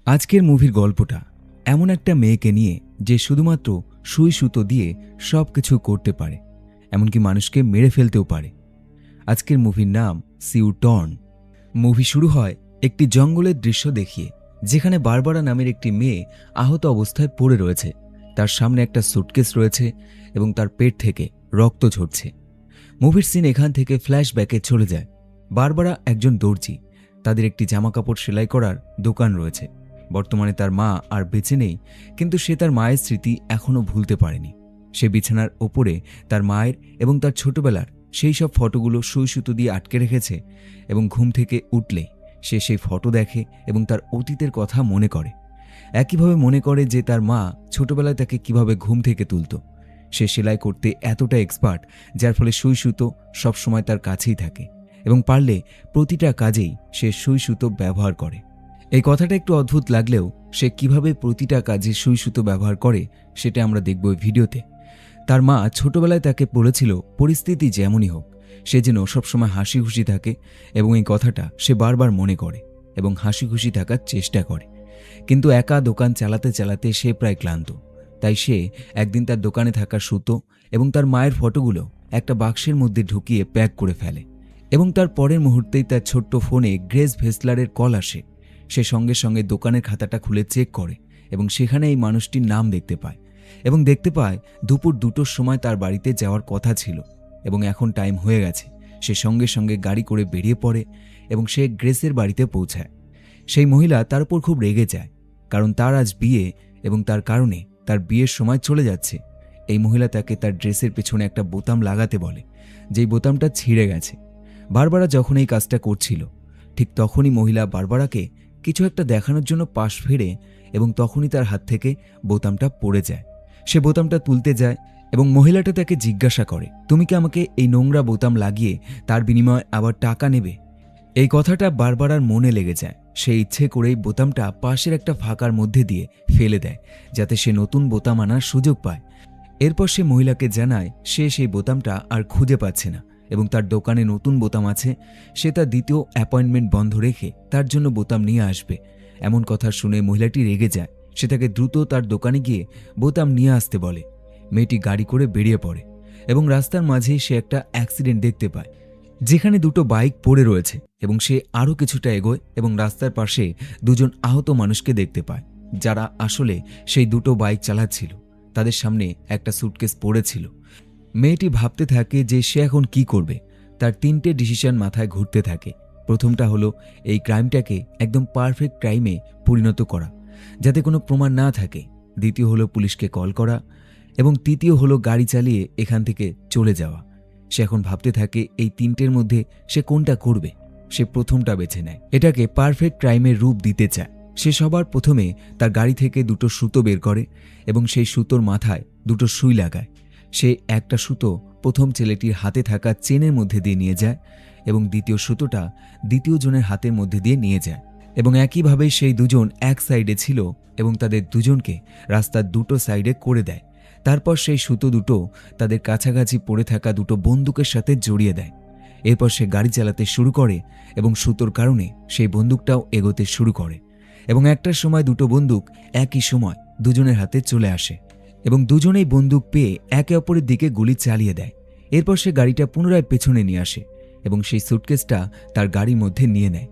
আজকের মুভির গল্পটা এমন একটা মেয়েকে নিয়ে যে শুধুমাত্র সুই সুতো দিয়ে সব কিছু করতে পারে, এমনকি মানুষকে মেরে ফেলতেও পারে। আজকের মুভির নাম সি ইউ টর্ন। মুভি শুরু হয় একটি জঙ্গলের দৃশ্য দেখিয়ে, যেখানে বারবারা নামের একটি মেয়ে আহত অবস্থায় পড়ে রয়েছে। তার সামনে একটা সুটকেস রয়েছে এবং তার পেট থেকে রক্ত ঝরছে। মুভির সিন এখান থেকে ফ্ল্যাশব্যাকে চলে যায়। বারবারা একজন দর্জি, তাদের একটি জামাকাপড় সেলাই করার দোকান রয়েছে। বর্তমানে তার মা আর বেঁচে নেই, কিন্তু সে তার মায়ের স্মৃতি এখনও ভুলতে পারেনি। সে বিছানার ওপরে তার মায়ের এবং তার ছোটবেলার সেই সব ফটোগুলো সুই সুতো দিয়ে আটকে রেখেছে এবং ঘুম থেকে উঠলে সে সেই ফটো দেখে এবং তার অতীতের কথা মনে করে। একইভাবে মনে করে যে তার মা ছোটবেলায় তাকে কিভাবে ঘুম থেকে তুলত। সে সেলাই করতে এতটা এক্সপার্ট, যার ফলে সুই সুতো সবসময় তার কাছেই থাকে এবং পারলে প্রতিটা কাজেই সে সুই সুতো ব্যবহার করে। এই কথাটা একটু অদ্ভুত লাগলেও সে কিভাবে প্রতিটা কাজে সুই সুতো ব্যবহার করে সেটা আমরা দেখব এই ভিডিওতে। তার মা ছোটবেলায় তাকে বলেছিল, পরিস্থিতি যেমনই হোক সে যেন সবসময় হাসি খুশি থাকে, এবং এই কথাটা সে বারবার মনে করে এবং হাসি খুশি থাকার চেষ্টা করে। কিন্তু একা দোকান চালাতে চালাতে সে প্রায় ক্লান্ত। তাই সে একদিন তার দোকানে থাকা সুতো এবং তার মায়ের ফটোগুলো একটা বাক্সের মধ্যে ঢুকিয়ে প্যাক করে ফেলে, এবং তার পরের মুহূর্তেই তার ছোট্ট ফোনে গ্রেস ভেসলারের কল আসে। সে সঙ্গে সঙ্গে দোকানের খাতাটা খুলে চেক করে এবং সেখানে এই মানুষটির নাম দেখতে পায়, এবং দেখতে পায় দুপুর 2টোর সময় তার বাড়িতে যাওয়ার কথা ছিল এবং এখন টাইম হয়ে গেছে। সে সঙ্গে সঙ্গে গাড়ি করে বেরিয়ে পড়ে এবং সে গ্রেসের বাড়িতে পৌঁছায়। সেই মহিলা তার উপর খুব রেগে যায়, কারণ তার আজ বিয়ে এবং তার কারণে তার বিয়ের সময় চলে যাচ্ছে। এই মহিলা তাকে তার ড্রেসের পেছনে একটা বোতাম লাগাতে বলে, যেই বোতামটা ছিঁড়ে গেছে। বারবারা যখন এই কাজটা করছিল, ঠিক তখনই মহিলা বারবারাকে কিছু একটা দেখানোর জন্য পাশ ফেরে এবং তখনই তার হাত থেকে বোতামটা পড়ে যায়। সে বোতামটা তুলতে যায় এবং মহিলাটা তাকে জিজ্ঞাসা করে, তুমি কি আমাকে এই নোংরা বোতাম লাগিয়ে তার বিনিময়ে আবার টাকা নেবে? এই কথাটা বারবারার মনে লেগে যায়। সে ইচ্ছে করেই বোতামটা পাশের একটা ফাঁকার মধ্যে দিয়ে ফেলে দেয়, যাতে সে নতুন বোতাম আনার সুযোগ পায়। এরপর সে মহিলাকে জানায় সে সেই বোতামটা আর খুঁজে পাচ্ছে না এবং তার দোকানে নতুন বোতাম আছে। সে তার দ্বিতীয় অ্যাপয়েন্টমেন্ট বন্ধ রেখে তার জন্য বোতাম নিয়ে আসবে। এমন কথা শুনে মহিলাটি রেগে যায়। সে তাকে দ্রুত তার দোকানে গিয়ে বোতাম নিয়ে আসতে বলে। মেয়েটি গাড়ি করে বেরিয়ে পড়ে এবং রাস্তার মাঝেই সে একটা অ্যাক্সিডেন্ট দেখতে পায়, যেখানে 2টো বাইক পড়ে রয়েছে, এবং সে আরও কিছুটা এগোয় এবং রাস্তার পাশে 2জন আহত মানুষকে দেখতে পায়, যারা আসলে সেই 2টো বাইক চালাচ্ছিল। তাদের সামনে একটা সুটকেস পড়েছিল। মেয়েটি ভাবতে থাকে যে সে এখন কি করবে। তার 3টে ডিসিশন মাথায় ঘুরতে থাকে। প্রথমটা হলো এই ক্রাইমটাকে একদম পারফেক্ট ক্রাইমে পরিণত করা, যাতে কোনো প্রমাণ না থাকে। দ্বিতীয় হলো পুলিশকে কল করা, এবং তৃতীয় হলো গাড়ি চালিয়ে এখান থেকে চলে যাওয়া। সে এখন ভাবতে থাকে এই 3টের মধ্যে সে কোনটা করবে। সে প্রথমটা বেছে নেয়, এটাকে পারফেক্ট ক্রাইমের রূপ দিতে চায়। সে সবার প্রথমে তার গাড়ি থেকে 2টো সুতো বের করে এবং সেই সুতোর মাথায় 2টো সুই লাগায়। সে একটা সুতো প্রথম ছেলেটির হাতে থাকা চেনের মধ্যে দিয়ে নিয়ে যায় এবং দ্বিতীয় সুতোটা দ্বিতীয় জনের হাতের মধ্যে দিয়ে নিয়ে যায়, এবং একইভাবে সেই 2জন এক সাইডে ছিল এবং তাদের 2জনকে রাস্তার 2টো সাইডে করে দেয়। তারপর সেই সুতো 2টো তাদের কাছাকাছি পড়ে থাকা 2টো বন্দুকের সাথে জড়িয়ে দেয়। এরপর সে গাড়ি চালাতে শুরু করে এবং সুতোর কারণে সেই বন্দুকটাও এগোতে শুরু করে, এবং একটার সময় 2টো বন্দুক একই সময় 2জনের হাতে চলে আসে এবং 2জনেই বন্দুক পেয়ে একে অপরের দিকে গুলি চালিয়ে দেয়। এরপর সে গাড়িটা পুনরায় পেছনে নিয়ে আসে এবং সেই সুটকেসটা তার গাড়ির মধ্যে নিয়ে নেয়।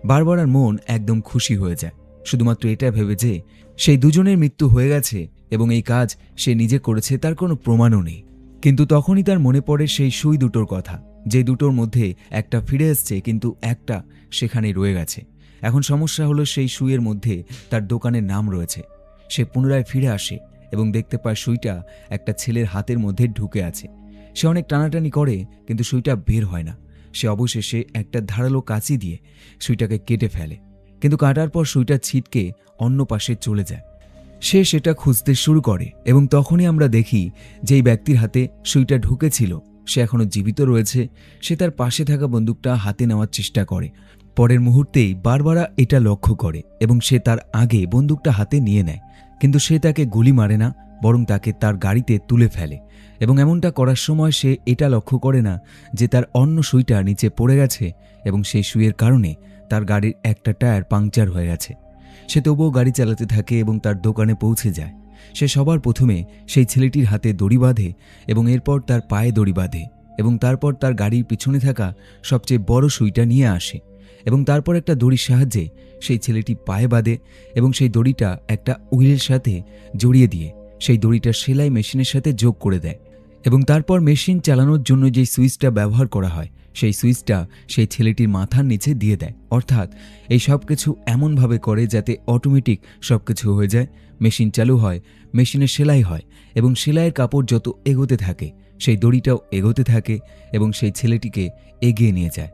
বারবারার মন একদম খুশি হয়ে যায়, শুধুমাত্র এটা ভেবে যে সেই 2জনের মৃত্যু হয়ে গেছে এবং এই কাজ সে নিজে করেছে, তার কোনো প্রমাণও নেই। কিন্তু তখনই তার মনে পড়ে সেই সুই 2টোর কথা, যে 2টোর মধ্যে একটা ফিরে এসছে কিন্তু একটা সেখানে রয়ে গেছে। এখন সমস্যা হলো সেই সুইয়ের মধ্যে তার দোকানের নাম রয়েছে। সে পুনরায় ফিরে আসে এবং দেখতে পায় সুইটা একটা ছেলের হাতের মধ্যে ঢুকে আছে। সে অনেক টানাটানি করে কিন্তু সুইটা বের হয় না। সে অবশেষে একটা ধারালো কাঁচি দিয়ে সুইটাকে কেটে ফেলে, কিন্তু কাটার পর সুইটা ছিটকে অন্য পাশে চলে যায়। সে সেটা খুঁজতে শুরু করে এবং তখনই আমরা দেখি যেই ব্যক্তির হাতে সুইটা ঢুকেছিল সে এখনো জীবিত রয়েছে। সে তার পাশে থাকা বন্দুকটা হাতে নেওয়ার চেষ্টা করে। পরের মুহূর্তেই বারবারা এটা লক্ষ্য করে এবং সে তার আগে বন্দুকটা হাতে নিয়ে নেয়, কিন্তু সে তাকে গুলি মারে না, বরং তাকে তার গাড়িতে তুলে ফেলে। এবং এমনটা করার সময় সে এটা লক্ষ্য করে না যে তার অন্য সুইটা নিচে পড়ে গেছে এবং সেই সুইয়ের কারণে তার গাড়ির একটা টায়ার পাংচার হয়ে গেছে। সে তবুও গাড়ি চালাতে থাকে এবং তার দোকানে পৌঁছে যায়। সে সবার প্রথমে সেই ছেলেটির হাতে দড়ি বাঁধে এবং এরপর তার পায়ে দড়ি বাঁধে এবং তারপর তার গাড়ির পিছনে থাকা সবচেয়ে বড় সুইটা নিয়ে আসে এবং তারপর একটা দড়ির সাহায্যে সেই ছেলেটি পায়ে বাঁধে এবং সেই দড়িটা একটা উইলের সাথে জড়িয়ে দিয়ে সেই দড়িটা সেলাই মেশিনের সাথে যোগ করে দেয় এবং তারপর মেশিন চালানোর জন্য যেই সুইচটা ব্যবহার করা হয় সেই সুইচটা সেই ছেলেটির মাথার নিচে দিয়ে দেয়। অর্থাৎ এই সব কিছু এমনভাবে করে যাতে অটোমেটিক সব কিছু হয়ে যায়, মেশিন চালু হয়, মেশিনে সেলাই হয় এবং সেলাইয়ের কাপড় যত এগোতে থাকে সেই দড়িটাও এগোতে থাকে এবং সেই ছেলেটিকে এগিয়ে নিয়ে যায়।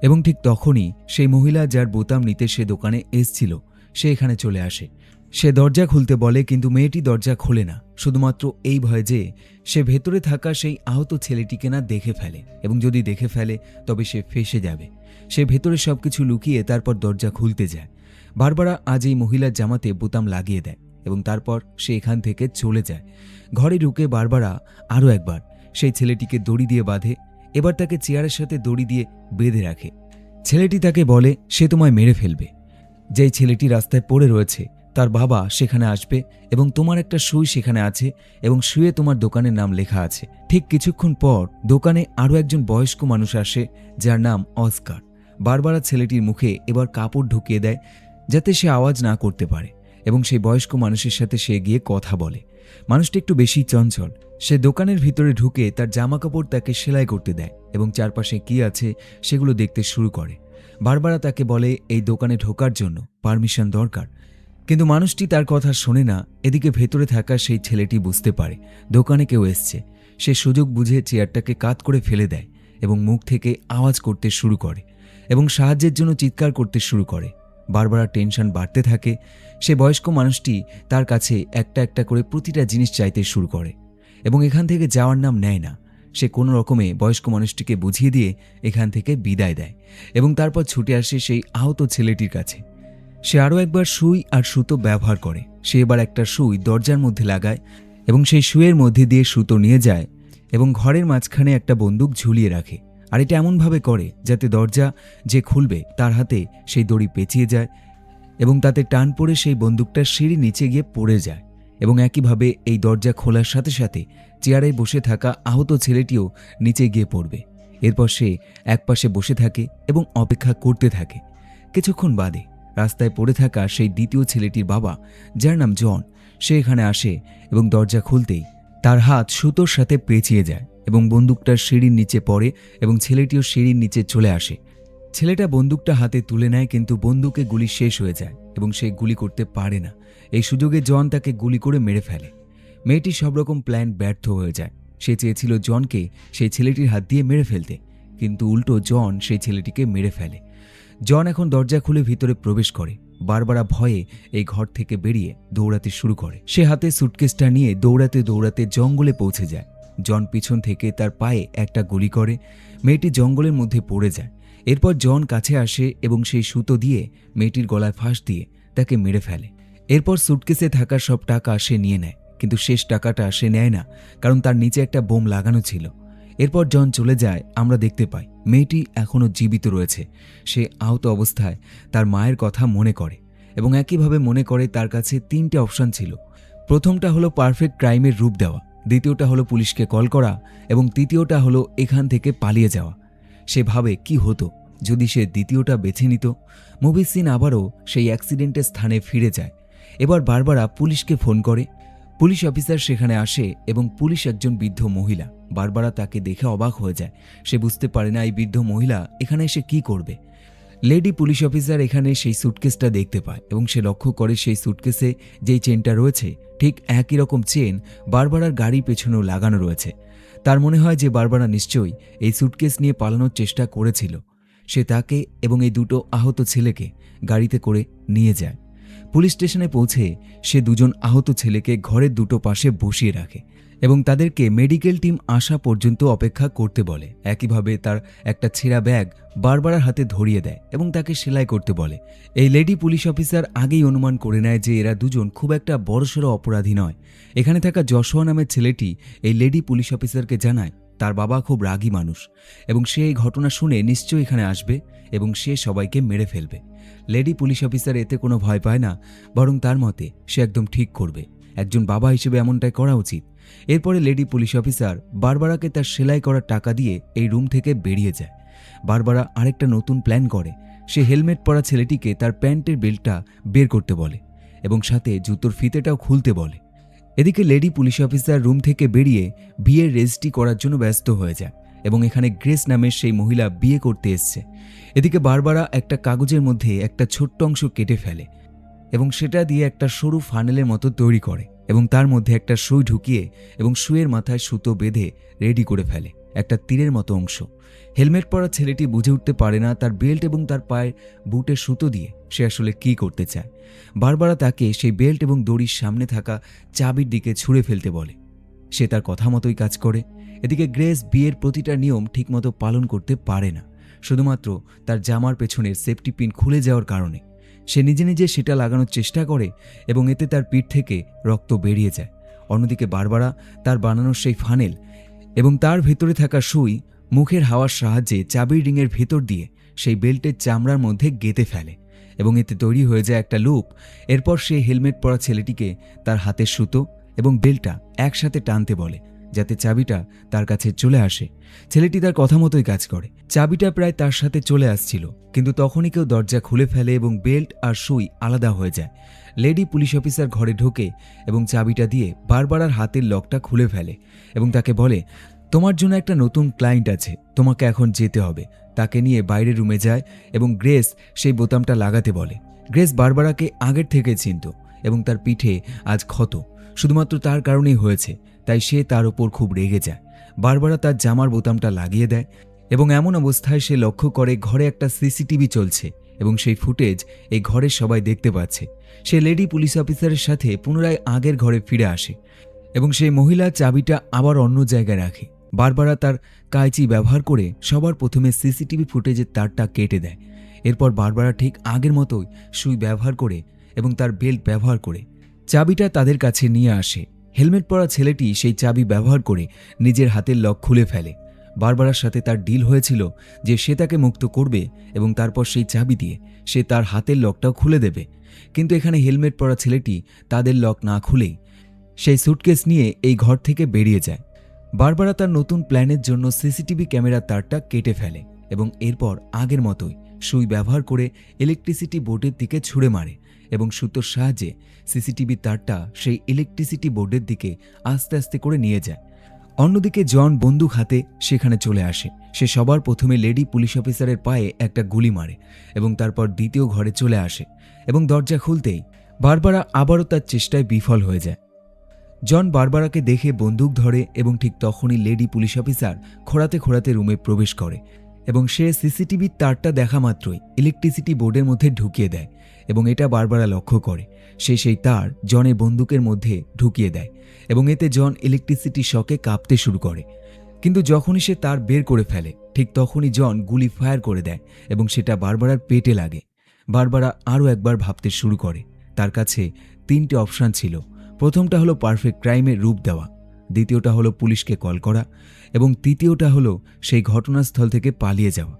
এবং ঠিক তখনই সেই মহিলা যার বোতাম নিতে সে দোকানে এসছিল সে এখানে চলে আসে। সে দরজা খুলতে বলে কিন্তু মেয়েটি দরজা খোলে না, শুধুমাত্র এই ভয়ে যে সে ভেতরে থাকা সেই আহত ছেলেটিকে না দেখে ফেলে এবং যদি দেখে ফেলে তবে সে ফেঁসে যাবে। সে ভেতরে সবকিছু লুকিয়ে তারপর দরজা খুলতে যায়। বারবারা আজ এই মহিলার জামাতে বোতাম লাগিয়ে দেয় এবং তারপর সে এখান থেকে চলে যায়। ঘরে ঢুকে বারবারা আরও একবার সেই ছেলেটিকে দড়ি দিয়ে বাঁধে, এবার তাকে চেয়ারের সাথে দড়ি দিয়ে বেঁধে রাখে। ছেলেটি তাকে বলে সে তোমায় মেরে ফেলবে। যেই ছেলেটি রাস্তায় পড়ে রয়েছে তার বাবা সেখানে আসবে এবং তোমার একটা সুই সেখানে আছে এবং শুয়ে তোমার দোকানের নাম লেখা আছে। ঠিক কিছুক্ষণ পর দোকানে আরও একজন বয়স্ক মানুষ আসে যার নাম অস্কার। বারবারা ছেলেটির মুখে এবার কাপড় ঢুকিয়ে দেয় যাতে সে আওয়াজ না করতে পারে এবং সেই বয়স্ক মানুষের সাথে সে গিয়ে কথা বলে। মানুষটি একটু বেশি চঞ্চল। সে দোকানের ভিতরে ঢুকে তার জামা কাপড় তাকে সেলাই করতে দেয় এবং চারপাশে কি আছে সেগুলো দেখতে শুরু করে। বারবারা তাকে বলে এই দোকানে ঢোকার জন্য পারমিশন দরকার, কিন্তু মানুষটি তার কথা শোনে না। এদিকে ভেতরে থাকা সেই ছেলেটি বুঝতে পারে দোকানে কেউ এসছে। সে সুযোগ বুঝে চেয়ারটাকে কাত করে ফেলে দেয় এবং মুখ থেকে আওয়াজ করতে শুরু করে এবং সাহায্যের জন্য চিৎকার করতে শুরু করে। বারবারা টেনশন বাড়তে থাকে। সে বয়স্ক মানুষটি তার কাছে একটা একটা করে প্রতিটা জিনিস চাইতে শুরু করে এবং এখান থেকে যাওয়ার নাম নেয় না। সে কোনো রকমে বয়স্ক মানুষটিকে বুঝিয়ে দিয়ে এখান থেকে বিদায় দেয় এবং তারপর ছুটে আসে সেই আহত ছেলেটির কাছে। সে আরও একবার সুই আর সুতো ব্যবহার করে। সে এবার একটা সুই দরজার মধ্যে লাগায় এবং সেই সুইয়ের মধ্যে দিয়ে সুতো নিয়ে যায় এবং ঘরের মাঝখানে একটা বন্দুক ঝুলিয়ে রাখে। আর এটা এমনভাবে করে যাতে দরজা যে খুলবে তার হাতে সেই দড়ি পেঁচিয়ে যায় এবং তাতে টান পড়ে সেই বন্দুকটা সিঁড়ি নিচে গিয়ে পড়ে যায় এবং একইভাবে এই দরজা খোলার সাথে সাথে চেয়ারে বসে থাকা আহত ছেলেটিও নিচে গিয়ে পড়বে। এরপর সে একপাশে বসে থাকে এবং অপেক্ষা করতে থাকে। কিছুক্ষণ বাদে রাস্তায় পড়ে থাকা সেই দ্বিতীয় ছেলেটির বাবা যার নাম জন সে এখানে আসে এবং দরজা খুলতেই তার হাত সুতোর সাথে পেঁচিয়ে যায় এবং বন্দুকটা সিঁড়ির নিচে পড়ে এবং ছেলেটিও সিঁড়ির নিচে চলে আসে। ছেলেটা বন্দুকটা হাতে তুলে নেয় কিন্তু বন্দুকে গুলি শেষ হয়ে যায় এবং সে গুলি করতে পারে না। এই সুযোগে জন তাকে গুলি করে মেরে ফেলে। মেয়েটি সব রকম প্ল্যান ব্যর্থ হয়ে যায়। সে চেয়েছিল জনকে সেই ছেলেটির হাত দিয়ে মেরে ফেলতে, কিন্তু উল্টো জন সেই ছেলেটিকে মেরে ফেলে। জন এখন দরজা খুলে ভিতরে প্রবেশ করে। বারবারা ভয়ে এই ঘর থেকে বেরিয়ে দৌড়াতে শুরু করে। সে হাতে সুটকেসটা নিয়ে দৌড়াতে দৌড়াতে জঙ্গলে পৌঁছে যায়। জন পিছন থেকে তার পায়ে একটা গুলি করে। মেয়েটি জঙ্গলের মধ্যে পড়ে যায়। এরপর জন কাছে আসে এবং সেই সুতো দিয়ে মেয়েটির গলায় ফাঁস দিয়ে তাকে মেরে ফেলে। এরপর সুটকেসে থাকা সব টাকা সে নিয়ে নেয়, কিন্তু শেষ টাকাটা সে নেয় না কারণ তার নিচে একটা বোম লাগানো ছিল। এরপর জন চলে যায়। আমরা দেখতে পাই মেয়েটি এখনও জীবিত রয়েছে। সে আহত অবস্থায় তার মায়ের কথা মনে করে এবং একইভাবে মনে করে তার কাছে তিনটে অপশন ছিল। প্রথমটা হলো পারফেক্ট ক্রাইমের রূপ দেওয়া, দ্বিতীয়টা হলো পুলিশকে কল করা এবং তৃতীয়টা হলো এখান থেকে পালিয়ে যাওয়া। সে ভাবে কি হতো যদি সে দ্বিতীয়টা বেছে নিত। মুভির সিন আবারও সেই অ্যাক্সিডেন্টের স্থানে ফিরে যায়। এবার বারবারা পুলিশকে ফোন করে। পুলিশ অফিসার সেখানে আসে এবং পুলিশ একজন বৃদ্ধ মহিলা। বারবারা তাকে দেখে অবাক হয়ে যায়। সে বুঝতে পারে না এই বৃদ্ধ মহিলা এখানে এসে কি করবে। লেডি পুলিশ অফিসার এখানে সেই সুটকেসটা দেখতে পায় এবং সে লক্ষ্য করে সেই সুটকেসে যেই চেনটা রয়েছে ঠিক একই রকম চেন বারবারার গাড়ির পেছনেও লাগানো রয়েছে। তার মনে হয় যে বারবারা নিশ্চয়ই এই সুটকেস নিয়ে পালানোর চেষ্টা করেছিল। সে তাকে এবং এই দুটো আহত ছেলেকে গাড়িতে করে নিয়ে যায়। পুলিশ স্টেশনে পৌঁছে সে দুজন আহত ছেলেকে ঘরের দুটো পাশে বসিয়ে রাখে এবং তাদেরকে মেডিকেল টিম আসা পর্যন্ত অপেক্ষা করতে বলে। একইভাবে তার একটা ছেঁড়া ব্যাগ বারবারার হাতে ধরিয়ে দেয় এবং তাকে সেলাই করতে বলে। এই লেডি পুলিশ অফিসার আগেই অনুমান করে নেয় যে এরা দুজন খুব একটা বড়সড় অপরাধী নয়। এখানে থাকা যশোয়া নামের ছেলেটি এই লেডি পুলিশ অফিসারকে জানায় তার বাবা খুব রাগী মানুষ এবং সে এই ঘটনা শুনে নিশ্চয়ই এখানে আসবে এবং সে সবাইকে মেরে ফেলবে। লেডি পুলিশ অফিসার এতে কোনো ভয় পায় না, বরং তার মতে সে একদম ঠিক করবে। একজন বাবা হিসেবে এমনটাই করা উচিত। এরপরে লেডি পুলিশ অফিসার বারবারাকে তার সেলাই করা টাকা দিয়ে এই রুম থেকে বেরিয়ে যায়। বারবারা আরেকটা নতুন প্ল্যান করে। সে হেলমেট পরা ছেলেটিকে তার প্যান্টের বেল্টটা বের করতে বলে এবং সাথে জুতোর ফিতেটাও খুলতে বলে। এদিকে লেডি পুলিশ অফিসার রুম থেকে বেরিয়ে বিয়ের রেজিস্ট্রি করার জন্য ব্যস্ত হয়ে যায় এবং এখানে গ্রেস নামের সেই মহিলা বিয়ে করতে এসছে। এদিকে বারবারা একটা কাগজের মধ্যে একটা ছোট্ট অংশ কেটে ফেলে এবং সেটা দিয়ে একটা সরু ফানেলের মতো তৈরি করে এবং তার মধ্যে একটা সুই ঢুকিয়ে এবং সুইয়ের মাথায় সুতো বেঁধে রেডি করে ফেলে একটা তীরের মতো অংশ। হেলমেট পরা ছেলেটি বুঝে উঠতে পারে না তার বেল্ট এবং তার পায়ের বুটের সুতো দিয়ে সে আসলে কি করতে চায়। বারবারা তাকে সেই বেল্ট এবং দড়ির সামনে থাকা চাবির দিকে ছুঁড়ে ফেলতে বলে। সে তার কথা মতোই কাজ করে। এদিকে গ্রেস বিয়ের প্রতিটা নিয়ম ঠিকমতো পালন করতে পারে না, শুধুমাত্র তার জামার পেছনের সেফটি পিন খুলে যাওয়ার কারণে। সে নিজে নিজে সেটা লাগানোর চেষ্টা করে এবং এতে তার পিঠ থেকে রক্ত বেরিয়ে যায়। অন্যদিকে বারবারা তার বানানোর সেই ফানেল এবং তার ভেতরে থাকা সুই মুখের হাওয়ার সাহায্যে চাবির রিংয়ের ভেতর দিয়ে সেই বেল্টের চামড়ার মধ্যে গেঁথে ফেলে এবং এতে তৈরি হয়ে যায় একটা লুপ। এরপর সে হেলমেট পরা ছেলেটিকে তার হাতের সুতো এবং বেল্টটা একসাথে টানতে বলে যাতে চাবিটা তার কাছে চলে আসে। ছেলেটি তার কথা মতোই কাজ করে। চাবিটা প্রায় তার সাথে চলে আসছিল, কিন্তু তখনই কেউ দরজা খুলে ফেলে এবং বেল্ট আর সুই আলাদা হয়ে যায়। লেডি পুলিশ অফিসার ঘরে ঢোকে এবং চাবিটা দিয়ে বারবারার হাতের লকটা খুলে ফেলে এবং তাকে বলে, তোমার জন্য একটা নতুন ক্লায়েন্ট আছে, তোমাকে এখন যেতে হবে। তাকে নিয়ে বাইরের রুমে যায় এবং গ্রেস সেই বোতামটা লাগাতে বলে। গ্রেস বারবারাকে আগের থেকে চিনত এবং তার পিঠে আজ ক্ষত শুধুমাত্র তার কারণেই হয়েছে, তাই সে তার ওপর খুব রেগে যায়। বারবারা তার জামার বোতামটা লাগিয়ে দেয় এবং এমন অবস্থায় সে লক্ষ্য করে ঘরে একটা সিসিটিভি চলছে এবং সেই ফুটেজ এই ঘরের সবাই দেখতে পাচ্ছে। সে লেডি পুলিশ অফিসারের সাথে পুনরায় আগের ঘরে ফিরে আসে এবং সেই মহিলা চাবিটা আবার অন্য জায়গায় রাখে। বারবারা তার কাঁচি ব্যবহার করে সবার প্রথমে সিসিটিভি ফুটেজের তারটা কেটে দেয়। এরপর বারবারা ঠিক আগের মতোই সুই ব্যবহার করে এবং তার বেল্ট ব্যবহার করে চাবিটা তাদের কাছে নিয়ে আসে। হেলমেট পরা ছেলেটি সেই চাবি ব্যবহার করে নিজের হাতের লক খুলে ফেলে। বারবারার সাথে তার ডিল হয়েছিল যে সে তাকে মুক্ত করবে এবং তারপর সেই চাবি দিয়ে সে তার হাতের লকটাও খুলে দেবে। কিন্তু এখানে হেলমেট পরা ছেলেটি তাদের লক না খুলেই সেই সুটকেস নিয়ে এই ঘর থেকে বেরিয়ে যায়। বারবারা তার নতুন প্ল্যানের জন্য সিসিটিভি ক্যামেরার তারটা কেটে ফেলে এবং এরপর আগের মতোই সুই ব্যবহার করে ইলেকট্রিসিটি বোর্ডের দিকে ছুঁড়ে মারে এবং সুতোর সাহায্যে সিসিটিভি তারটা সেই ইলেকট্রিসিটি বোর্ডের দিকে আস্তে আস্তে করে নিয়ে যায়। অন্যদিকে জন বন্দুক হাতে সেখানে চলে আসে। সে সবার প্রথমে লেডি পুলিশ অফিসারের পায়ে একটা গুলি মারে এবং তারপর দ্বিতীয় ঘরে চলে আসে এবং দরজা খুলতেই বারবারা আবারও তার চেষ্টায় বিফল হয়ে যায়। জন বারবারাকে দেখে বন্দুক ধরে এবং ঠিক তখনই লেডি পুলিশ অফিসার খোঁড়াতে খোঁড়াতে রুমে প্রবেশ করে এবং সে সিসিটিভির তারটা দেখা মাত্রই ইলেকট্রিসিটি বোর্ডের মধ্যে ঢুকিয়ে দেয় এবং এটা বারবারা লক্ষ্য করে। সে সেই তার জনের বন্দুকের মধ্যে ঢুকিয়ে দেয় এবং এতে জন ইলেকট্রিসিটি শকে কাঁপতে শুরু করে। কিন্তু যখনই সে তার বের করে ফেলে ঠিক তখনই জন গুলি ফায়ার করে দেয় এবং সেটা বারবারার পেটে লাগে। বারবারা আরও একবার ভাবতে শুরু করে। তার কাছে তিনটে অপশান ছিল। প্রথমটা হলো পারফেক্ট ক্রাইমের রূপ দেওয়া, দ্বিতীয়টা হলো পুলিশকে কল করা এবং তৃতীয়টা হলো সেই ঘটনাস্থল থেকে পালিয়ে যাওয়া।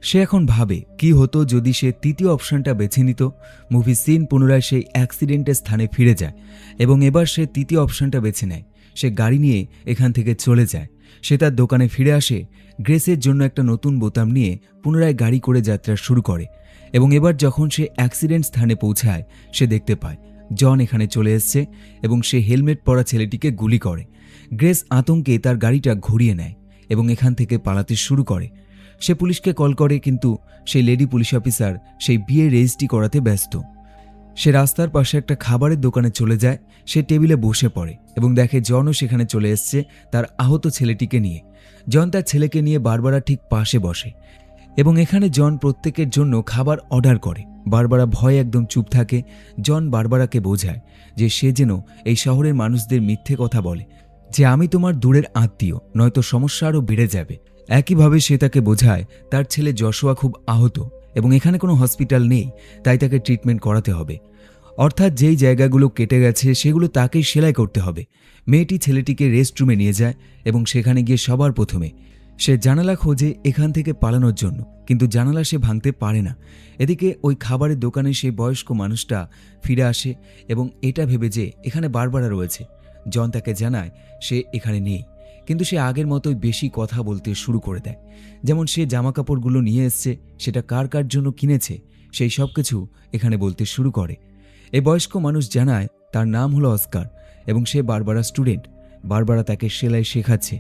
সে এখন ভাবে কি হতো যদি সে তৃতীয় অপশানটা বেছে নিত। মুভির সিন পুনরায় সেই অ্যাক্সিডেন্টের স্থানে ফিরে যায় এবং এবার সে তৃতীয় অপশানটা বেছে নেয়। সে গাড়ি নিয়ে এখান থেকে চলে যায়। সে তার দোকানে ফিরে আসে, গ্রেসের জন্য একটা নতুন বোতাম নিয়ে পুনরায় গাড়ি করে যাত্রা শুরু করে এবং এবার যখন সে অ্যাক্সিডেন্ট স্থানে পৌঁছায় সে দেখতে পায় জন এখানে চলে এসছে এবং সে হেলমেট পরা ছেলেটিকে গুলি করে। গ্রেস আতঙ্কে তার গাড়িটা ঘুরিয়ে নেয় এবং এখান থেকে পালাতে শুরু করে। সে পুলিশকে কল করে, কিন্তু সেই লেডি পুলিশ অফিসার সেই বিয়ে রেজিস্ট্রি করাতে ব্যস্ত। সে রাস্তার পাশে একটা খাবারের দোকানে চলে যায়। সে টেবিলে বসে পড়ে এবং দেখে জনও সেখানে চলে এসছে তার আহত ছেলেটিকে নিয়ে। জন তার ছেলেকে নিয়ে বারবারা ঠিক পাশে বসে এবং এখানে জন প্রত্যেকের জন্য খাবার অর্ডার করে। বারবারা ভয়ে একদম চুপ থাকে। জন বারবারাকে বোঝায় যে সে যেন এই শহরের মানুষদের মিথ্যে কথা বলে যে আমি তোমার দূরের আত্মীয়, নয়তো সমস্যা আরও বেড়ে যাবে। একইভাবে সে তাকে বোঝায় তার ছেলে যশোয়া খুব আহত এবং এখানে কোনো হসপিটাল নেই, তাই তাকে ট্রিটমেন্ট করাতে হবে। অর্থাৎ যেই জায়গাগুলো কেটে গেছে সেগুলো তাকেই সেলাই করতে হবে। মেয়েটি ছেলেটিকে রেস্টরুমে নিয়ে যায় এবং সেখানে গিয়ে সবার প্রথমে সে জানালা খোঁজে এখান থেকে পালানোর জন্য, কিন্তু জানালা সে ভাঙতে পারে না। এদিকে ওই খাবারের দোকানে সেই বয়স্ক মানুষটা ফিরে আসে এবং এটা ভেবে যে এখানে বারবারা রয়েছে। জন তাকে জানায় সে এখানে নেই, কিন্তু সে আগের মতোই বেশি কথা বলতে শুরু করে দেয়। যেমন সে জামাকাপড়গুলো নিয়ে এসছে, সেটা কার কার জন্য কিনেছে, সেই সব কিছু এখানে বলতে শুরু করে। এই বয়স্ক মানুষ জানায় তার নাম হলো অস্কার এবং সে বারবারা স্টুডেন্ট। বারবারা তাকে সেলাই শেখাচ্ছে।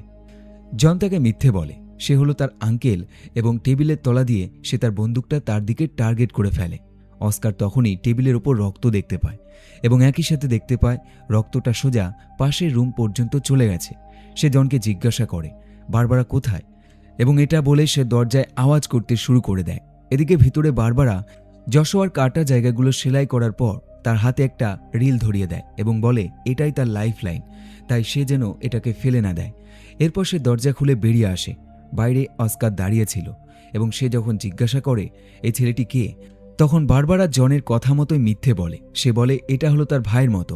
জন তাকে মিথ্যে বলে সে হলো তার আঙ্কেল এবং টেবিলের তলা দিয়ে সে তার বন্দুকটা তার দিকে টার্গেট করে ফেলে। অস্কার তখনই টেবিলের ওপর রক্ত দেখতে পায় এবং একই সাথে দেখতে পায় রক্তটা সোজা পাশের রুম পর্যন্ত চলে গেছে। সে জনকে জিজ্ঞাসা করে বারবারা কোথায়, এবং এটা বলে সে দরজায় আওয়াজ করতে শুরু করে দেয়। এদিকে ভিতরে বারবারা যশোয়ার কাটা জায়গাগুলো সেলাই করার পর তার হাতে একটা রিল ধরিয়ে দেয় এবং বলে এটাই তার লাইফ লাইন, তাই সে যেন এটাকে ফেলে না দেয়। এরপর সে দরজা খুলে বেরিয়ে আসে। বাইরে অস্কার দাঁড়িয়েছিল এবং সে যখন জিজ্ঞাসা করে এই ছেলেটি কে, তখন বারবারা জনের কথা মতোই মিথ্যে বলে। সে বলে এটা হলো তার ভাইয়ের মতো।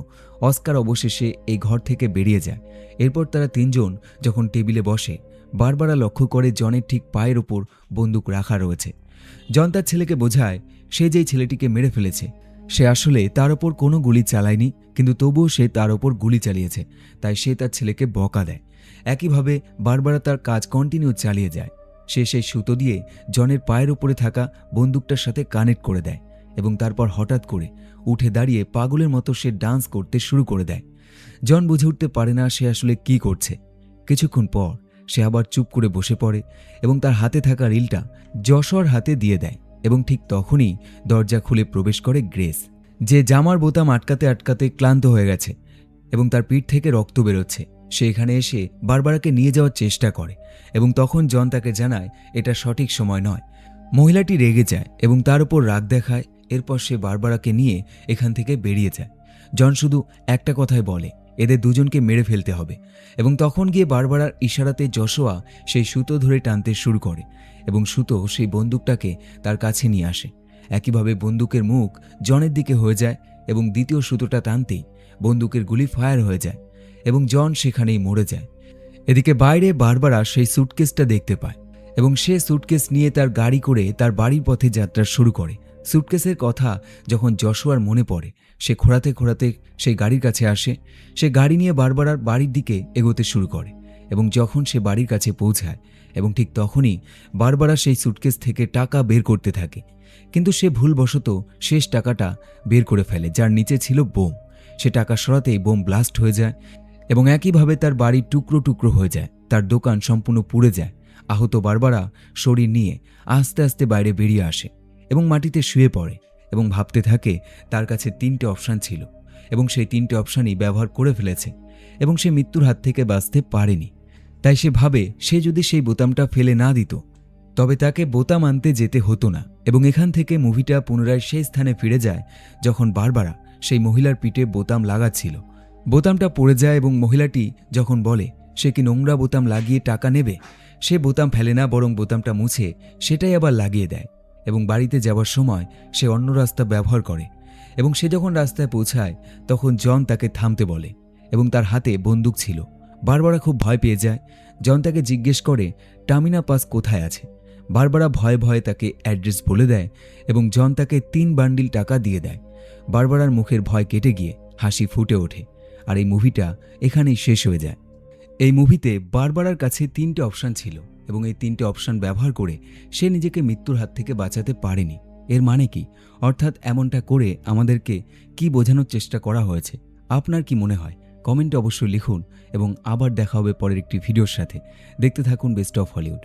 অস্কার অবশেষে এই ঘর থেকে বেরিয়ে যায়। এরপর তারা তিনজন যখন টেবিলে বসে, বারবারা লক্ষ্য করে জনের ঠিক পায়ের ওপর বন্দুক রাখা রয়েছে। জন তার ছেলেকে বোঝায় সে যেই ছেলেটিকে মেরে ফেলেছে সে আসলে তার ওপর কোনো গুলি চালায়নি, কিন্তু তবুও সে তার ওপর গুলি চালিয়েছে, তাই সে তার ছেলেকে বকা দেয়। একইভাবে বারবারা তার কাজ কন্টিনিউ চালিয়ে যায়। সে সেই সুতো দিয়ে জনের পায়ের ওপরে থাকা বন্দুকটার সাথে কানেক্ট করে দেয় এবং তারপর হঠাৎ করে উঠে দাঁড়িয়ে পাগলের মতো সে ডান্স করতে শুরু করে দেয়। জন বুঝে উঠতে পারে না সে আসলে কি করছে। কিছুক্ষণ পর সে আবার চুপ করে বসে পড়ে এবং তার হাতে থাকা রিলটা যশোর হাতে দিয়ে দেয় এবং ঠিক তখনই দরজা খুলে প্রবেশ করে গ্রেস, যে জামার বোতাম আটকাতে আটকাতে ক্লান্ত হয়ে গেছে এবং তার পিঠ থেকে রক্ত বেরোচ্ছে। সে এখানে এসে বারবারাকে নিয়ে যাওয়ার চেষ্টা করে এবং তখন জন তাকে জানায় এটা সঠিক সময় নয়। মহিলাটি রেগে যায় এবং তার উপর রাগ দেখায়। এরপর সে বারবারাকে নিয়ে এখান থেকে বেরিয়ে যায়। জন শুধু একটা কথাই বলে এদের দুজনকে মেরে ফেলতে হবে, এবং তখন গিয়ে বারবারার ইশারাতে যশোয়া সেই সুতো ধরে টানতে শুরু করে এবং সুতো সেই বন্দুকটাকে তার কাছে নিয়ে আসে। একইভাবে বন্দুকের মুখ জনের দিকে হয়ে যায় এবং দ্বিতীয় সুতোটা টানতেই বন্দুকের গুলি ফায়ার হয়ে যায় এবং জন সেখানেই মরে যায়। এদিকে বাইরে বারবারা সেই সুটকেসটা দেখতে পায় এবং সে সুটকেস নিয়ে তার গাড়ি করে তার বাড়ির পথে যাত্রা শুরু করে। সুটকেসের কথা যখন যশোয়ার মনে পড়ে সে খোঁড়াতে খোঁড়াতে সেই গাড়ির কাছে আসে। সে গাড়ি নিয়ে বারবারার বাড়ির দিকে এগোতে শুরু করে এবং যখন সে বাড়ির কাছে পৌঁছায় এবং ঠিক তখনই বারবারা সেই সুটকেস থেকে টাকা বের করতে থাকে, কিন্তু সে ভুলবশত শেষ টাকাটা বের করে ফেলে যার নিচে ছিল বোম। সে টাকা সরাতেই বোম ব্লাস্ট হয়ে যায় এবং একইভাবে তার বাড়ি টুকরো টুকরো হয়ে যায়, তার দোকান সম্পূর্ণ পুড়ে যায়। আহত বারবারা শরীর নিয়ে আস্তে আস্তে বাইরে বেরিয়ে আসে এবং মাটিতে শুয়ে পড়ে এবং ভাবতে থাকে তার কাছে 3টে অপশান ছিল এবং সেই 3টে অপশানই ব্যবহার করে ফেলেছে এবং সে মৃত্যুর হাত থেকে বাঁচতে পারেনি। তাই সে ভাবে সে যদি সেই বোতামটা ফেলে না দিত তবে তাকে বোতাম আনতে যেতে হতো না। এবং এখান থেকে মুভিটা পুনরায় সেই স্থানে ফিরে যায় যখন বারবারা সেই মহিলার পিঠে বোতাম লাগাচ্ছিল। বোতামটা পড়ে যায় এবং মহিলাটি যখন বলে সে কি নোংরা বোতাম লাগিয়ে টাকা নেবে, সে বোতাম ফেলে না বরং বোতামটা মুছে সেটাই আবার লাগিয়ে দেয় এবং বাড়িতে যাওয়ার সময় সে অন্য রাস্তা ব্যবহার করে। এবং সে যখন রাস্তায় পৌঁছায় তখন জন তাকে থামতে বলে এবং তার হাতে বন্দুক ছিল। বারবারা খুব ভয় পেয়ে যায়। জন তাকে জিজ্ঞেস করে টামিনা পাস কোথায় আছে। বারবারা ভয়ে ভয়ে তাকে অ্যাড্রেস বলে দেয় এবং জন তাকে 3 বান্ডিল টাকা দিয়ে দেয়। বারবারার মুখের ভয় কেটে গিয়ে হাসি ফুটে ওঠে আর এই মুভিটা এখানেই শেষ হয়ে যায়। এই মুভিতে বারবারার কাছে 3টে অপশান ছিল এবং এই 3টে অপশান ব্যবহার করে সে নিজেকে মৃত্যুর হাত থেকে বাঁচাতে পারেনি। এর মানে কি, অর্থাৎ এমনটা করে আমাদেরকে কি বোঝানোর চেষ্টা করা হয়েছে? আপনার কি মনে হয় কমেন্টে অবশ্যই লিখুন এবং আবার দেখা হবে পরের একটি ভিডিওর সাথে। দেখতে থাকুন বেস্ট অফ হলিউড।